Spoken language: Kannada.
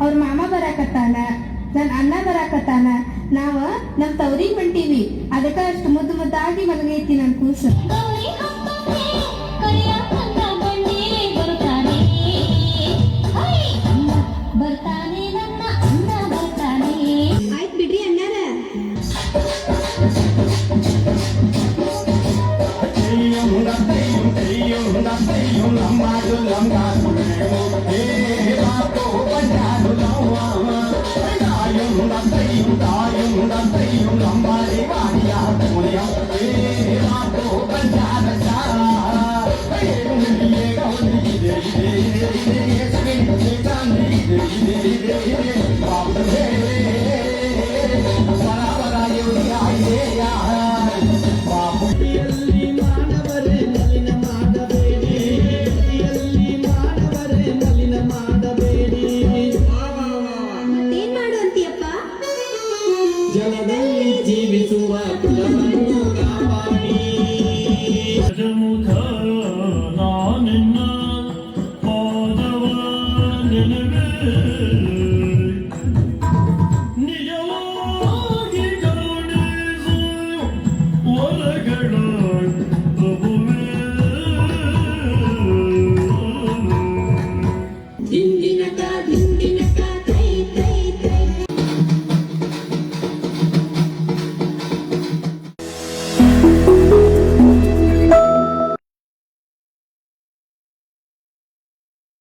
ಅವ್ರ ಮಾಮ ಬರಾಕತ್ತಾನ, ನನ್ನ ಅಣ್ಣ ಬರಾಕತ್ತಾನ. ನಾವ ನಮ್ ತವ್ರಿಗೆ ಹೊಂಟೀವಿ. ಅದಕ್ಕ ಅಷ್ಟು ಮುದ್ದು ಮುದ್ದಾಗಿ ಮಲಗೈತಿ ನನ್ ಕೂಸು. ಆಯ್ತು ಬಿಡ್ರಿ ಅಣ್ಣಾರ. ಜಲದಲ್ಲಿ ಜೀವಿಸುವ ಕುಲವನ್ನು ಕಾಪಾಡಿ ಮುಖ ನಾನಿನ್ನ ಪಾದವ ನಿನಗೆ